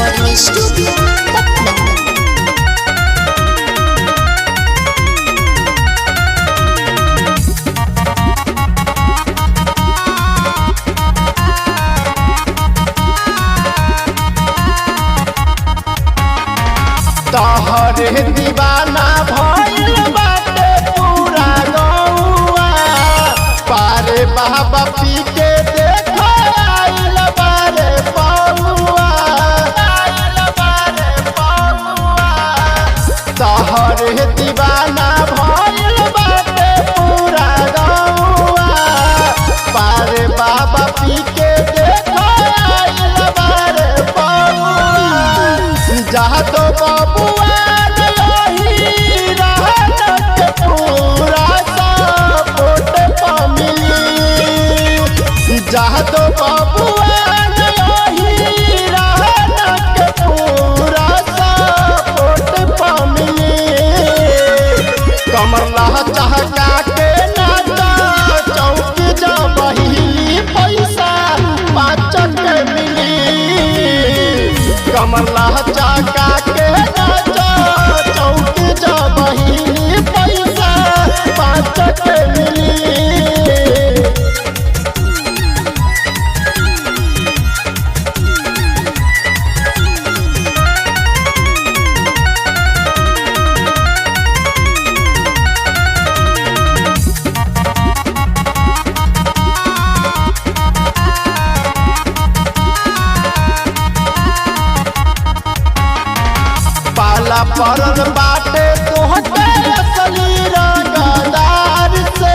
Recording studio Patna. तोहरे दीवाना भइल बाटे पूरा गौआ, पारे बाबा पी के देखो आइल बारे पौआ, तोहरे दीवाना भइल बाटे पूरा गौआ, पारे बाबा पी के देखो आइल बारे पौआ। जहाँ तो बबुआ जहाँ तो बबुआ पूरा सपोर्ट मिली, कमर लह चहका के नाचा चौकी जबहिली पैसा 5 के मिली, कमर लह चहका के नाचा चौकी जबहिली पैसा 5 के मिली। पाला पड़ल बाटे तोहके असली रंगदार से,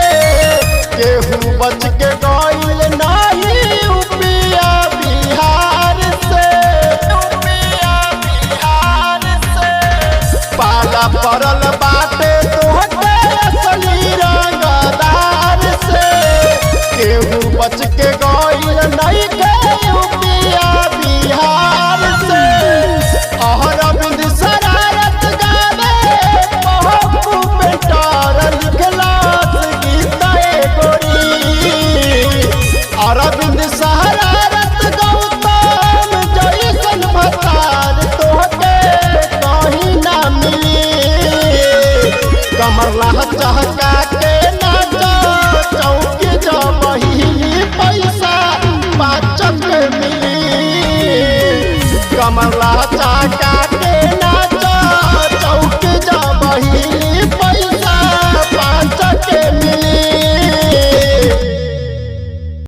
केहू बच के गइल नहीं उपिया बिहार से, पाला पड़ल बाटे तोहके असली रंगदार से, केहू बच के गइल नहीं के उपिया बिहार से। अरविंद शरारत गावे बहु बेटार लिखलास गीत गोरी, अरविंद शरारत गौतम जैसन भतार तोहके कहीं ना मिली, कमर लह चहका के नाचा चौकी जबहिली पैसा 5 के मिली, कमर लह